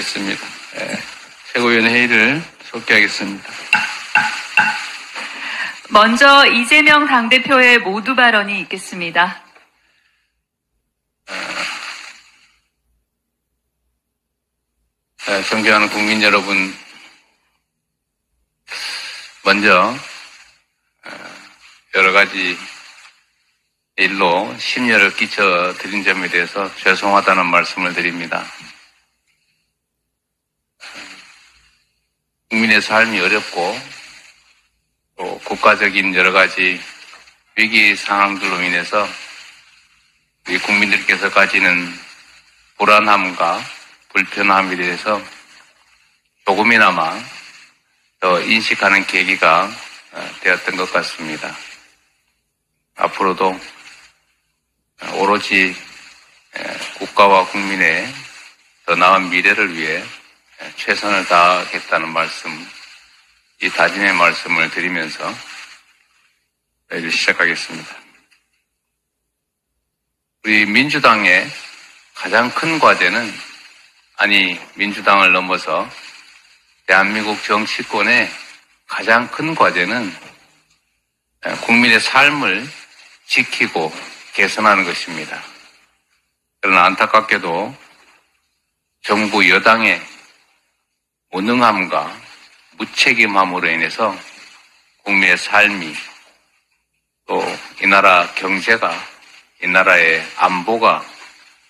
하겠습니다. 최고위원 회의를 속개하겠습니다. 먼저 이재명 당대표의 모두 발언이 있겠습니다. 존경하는 국민 여러분, 먼저 여러 가지 일로 심려를 끼쳐드린 점에 대해서 죄송하다는 말씀을 드립니다. 국민의 삶이 어렵고 또 국가적인 여러 가지 위기 상황들로 인해서 우리 국민들께서 가지는 불안함과 불편함에 대해서 조금이나마 더 인식하는 계기가 되었던 것 같습니다. 앞으로도 오로지 국가와 국민의 더 나은 미래를 위해 최선을 다하겠다는 말씀, 이 다짐의 말씀을 드리면서 회의를 시작하겠습니다. 우리 민주당의 가장 큰 과제는, 아니 민주당을 넘어서 대한민국 정치권의 가장 큰 과제는 국민의 삶을 지키고 개선하는 것입니다. 그러나 안타깝게도 정부 여당의 무능함과 무책임함으로 인해서 국민의 삶이, 또 이 나라 경제가, 이 나라의 안보가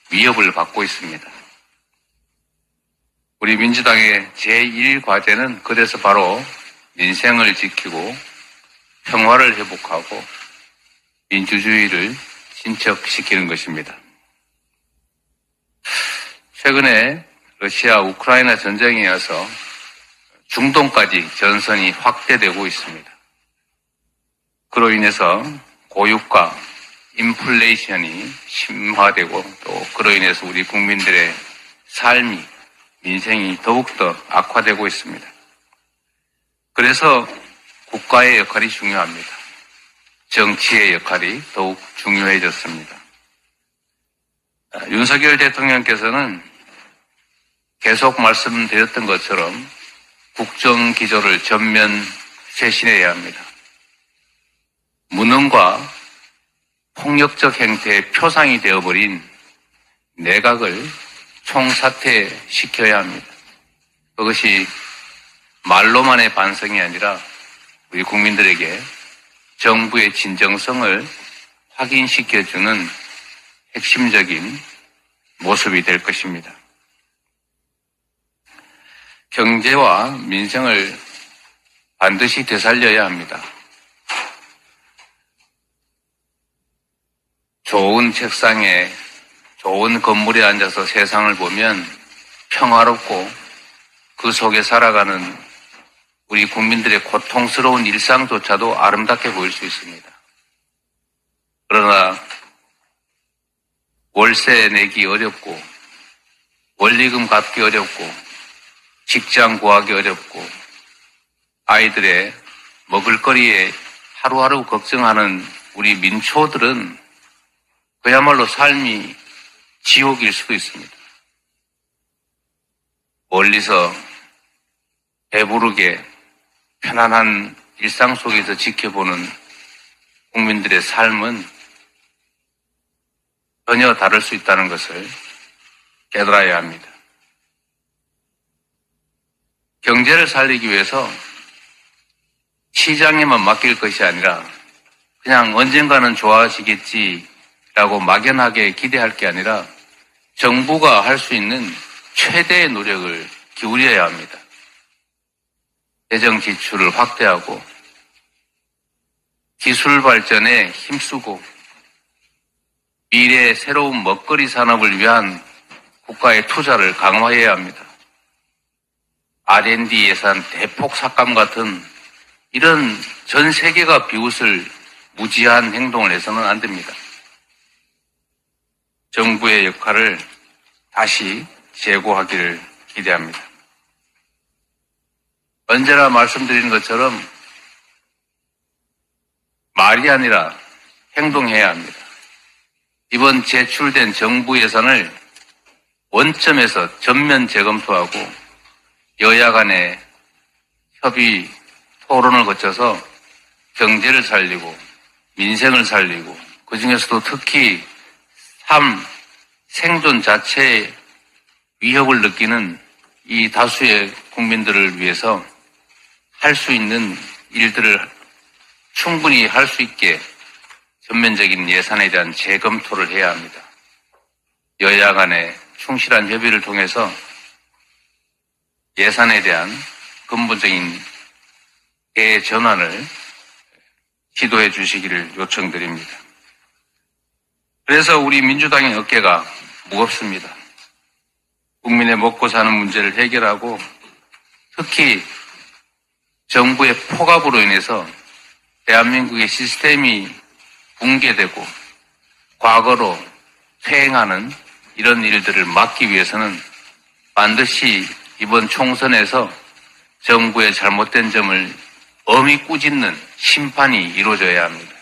위협을 받고 있습니다. 우리 민주당의 제1과제는 그래서 바로 민생을 지키고 평화를 회복하고 민주주의를 진척시키는 것입니다. 최근에 러시아 우크라이나 전쟁에 이어서 중동까지 전선이 확대되고 있습니다. 그로 인해서 고유가, 인플레이션이 심화되고 또 그로 인해서 우리 국민들의 삶이, 민생이 더욱더 악화되고 있습니다. 그래서 국가의 역할이 중요합니다. 정치의 역할이 더욱 중요해졌습니다. 윤석열 대통령께서는 계속 말씀드렸던 것처럼 국정기조를 전면 쇄신해야 합니다. 무능과 폭력적 행태의 표상이 되어버린 내각을 총사퇴시켜야 합니다. 그것이 말로만의 반성이 아니라 우리 국민들에게 정부의 진정성을 확인시켜주는 핵심적인 모습이 될 것입니다. 경제와 민생을 반드시 되살려야 합니다. 좋은 책상에 좋은 건물에 앉아서 세상을 보면 평화롭고 그 속에 살아가는 우리 국민들의 고통스러운 일상조차도 아름답게 보일 수 있습니다. 그러나 월세 내기 어렵고 원리금 갚기 어렵고 직장 구하기 어렵고 아이들의 먹을거리에 하루하루 걱정하는 우리 민초들은 그야말로 삶이 지옥일 수도 있습니다. 멀리서 배부르게 편안한 일상 속에서 지켜보는 국민들의 삶은 전혀 다를 수 있다는 것을 깨달아야 합니다. 경제를 살리기 위해서 시장에만 맡길 것이 아니라 그냥 언젠가는 좋아지겠지라고 막연하게 기대할 게 아니라 정부가 할 수 있는 최대의 노력을 기울여야 합니다. 재정 지출을 확대하고 기술 발전에 힘쓰고 미래의 새로운 먹거리 산업을 위한 국가의 투자를 강화해야 합니다. R&D 예산 대폭 삭감 같은 이런 전 세계가 비웃을 무지한 행동을 해서는 안 됩니다. 정부의 역할을 다시 재고하기를 기대합니다. 언제나 말씀드리는 것처럼 말이 아니라 행동해야 합니다. 이번 제출된 정부 예산을 원점에서 전면 재검토하고 여야 간의 협의, 토론을 거쳐서 경제를 살리고 민생을 살리고 그중에서도 특히 삶, 생존 자체에 위협을 느끼는 이 다수의 국민들을 위해서 할 수 있는 일들을 충분히 할 수 있게 전면적인 예산에 대한 재검토를 해야 합니다. 여야 간의 충실한 협의를 통해서 예산에 대한 근본적인 대전환을 시도해 주시기를 요청드립니다. 그래서 우리 민주당의 어깨가 무겁습니다. 국민의 먹고 사는 문제를 해결하고 특히 정부의 폭압으로 인해서 대한민국의 시스템이 붕괴되고 과거로 퇴행하는 이런 일들을 막기 위해서는 반드시 이번 총선에서 정부의 잘못된 점을 엄히 꾸짖는 심판이 이루어져야 합니다.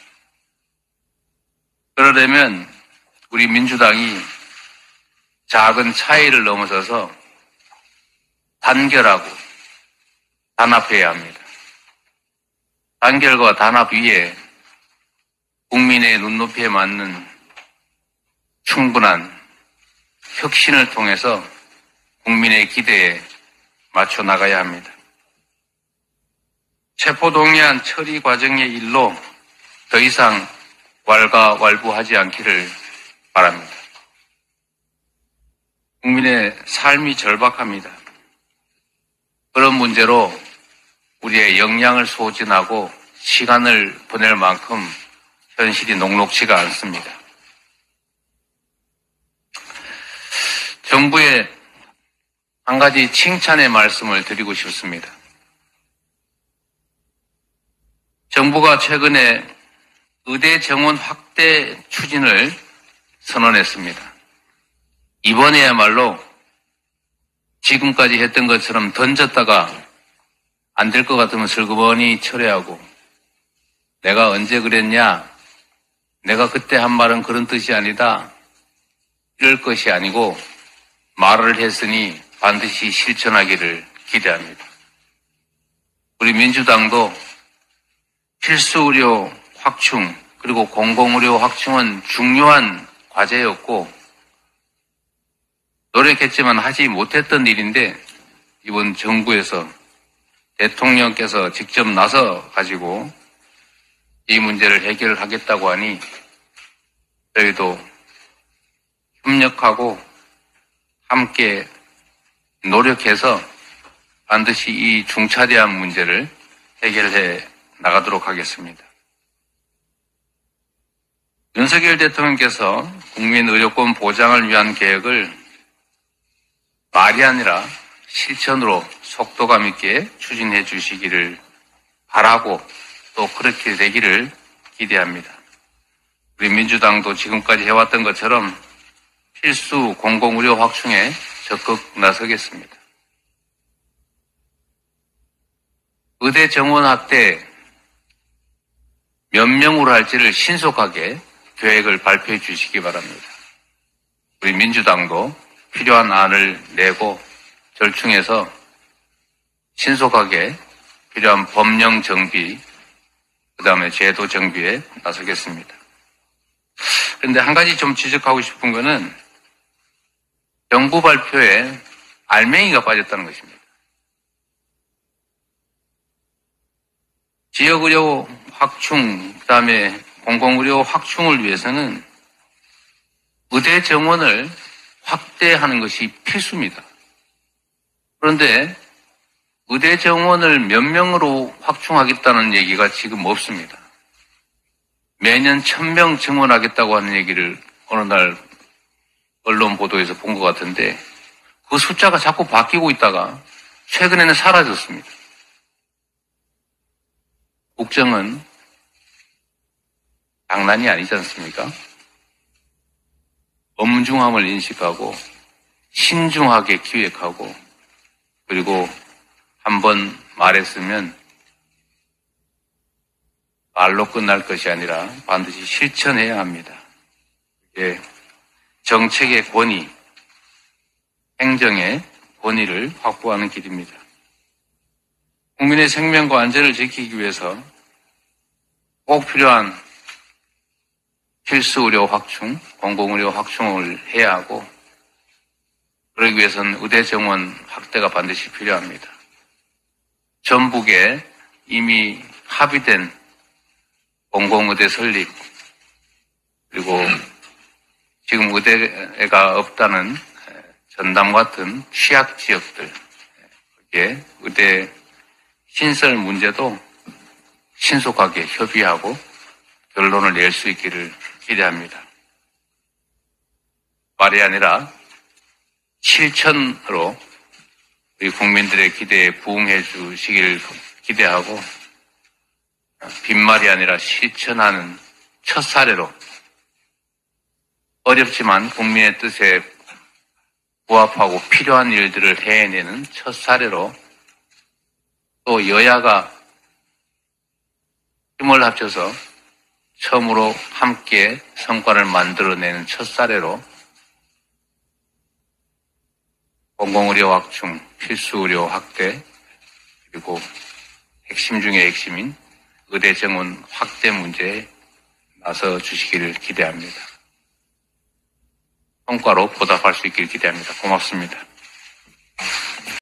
그러려면 우리 민주당이 작은 차이를 넘어서서 단결하고 단합해야 합니다. 단결과 단합 위에 국민의 눈높이에 맞는 충분한 혁신을 통해서 국민의 기대에 맞춰 나가야 합니다. 체포동의안 처리 과정의 일로 더 이상 왈가왈부하지 않기를 바랍니다. 국민의 삶이 절박합니다. 그런 문제로 우리의 역량을 소진하고 시간을 보낼 만큼 현실이 녹록지가 않습니다. 정부에 한 가지 칭찬의 말씀을 드리고 싶습니다. 정부가 최근에 의대 정원 확대 추진을 선언했습니다. 이번에야말로 지금까지 했던 것처럼 던졌다가 안 될 것 같으면 슬그머니 철회하고 내가 언제 그랬냐? 내가 그때 한 말은 그런 뜻이 아니다. 이럴 것이 아니고 말을 했으니 반드시 실천하기를 기대합니다. 우리 민주당도 필수의료 확충 그리고 공공의료 확충은 중요한 과제였고 노력했지만 하지 못했던 일인데 이번 정부에서 대통령께서 직접 나서 가지고 이 문제를 해결하겠다고 하니 저희도 협력하고 함께 노력해서 반드시 이 중차대한 문제를 해결해 나가도록 하겠습니다. 윤석열 대통령께서 국민 의료권 보장을 위한 계획을 말이 아니라 실천으로 속도감 있게 추진해 주시기를 바라고 또 그렇게 되기를 기대합니다. 우리 민주당도 지금까지 해왔던 것처럼 필수 공공의료 확충에 적극 나서겠습니다. 의대 정원 확대 몇 명으로 할지를 신속하게 계획을 발표해 주시기 바랍니다. 우리 민주당도 필요한 안을 내고 절충해서 신속하게 필요한 법령 정비, 그 다음에 제도 정비에 나서겠습니다. 그런데 한 가지 좀 지적하고 싶은 거는 정부 발표에 알맹이가 빠졌다는 것입니다. 지역의료 확충, 그 다음에 공공의료 확충을 위해서는 의대 정원을 확대하는 것이 필수입니다. 그런데 의대 정원을 몇 명으로 확충하겠다는 얘기가 지금 없습니다. 매년 1000명 증원하겠다고 하는 얘기를 어느 날 언론 보도에서 본 것 같은데 그 숫자가 자꾸 바뀌고 있다가 최근에는 사라졌습니다. 국정은 장난이 아니지 않습니까? 엄중함을 인식하고 신중하게 기획하고 그리고 한번 말했으면 말로 끝날 것이 아니라 반드시 실천해야 합니다. 정책의 권위, 행정의 권위를 확보하는 길입니다. 국민의 생명과 안전을 지키기 위해서 꼭 필요한 필수 의료 확충, 공공의료 확충을 해야 하고, 그러기 위해서는 의대 정원 확대가 반드시 필요합니다. 전북에 이미 합의된 공공의대 설립, 그리고 지금 의대가 없다는 전남 같은 취약 지역들, 거기에 의대 신설 문제도 신속하게 협의하고 결론을 낼 수 있기를 기대합니다. 말이 아니라 실천으로 우리 국민들의 기대에 부응해 주시길 기대하고, 빈말이 아니라 실천하는 첫 사례로 어렵지만 국민의 뜻에 부합하고 필요한 일들을 해내는 첫 사례로, 또 여야가 힘을 합쳐서 처음으로 함께 성과를 만들어내는 첫 사례로 공공의료 확충, 필수의료 확대, 그리고 핵심 중의 핵심인 의대 정원 확대 문제에 나서 주시기를 기대합니다. 성과로 보답할 수 있기를 기대합니다. 고맙습니다.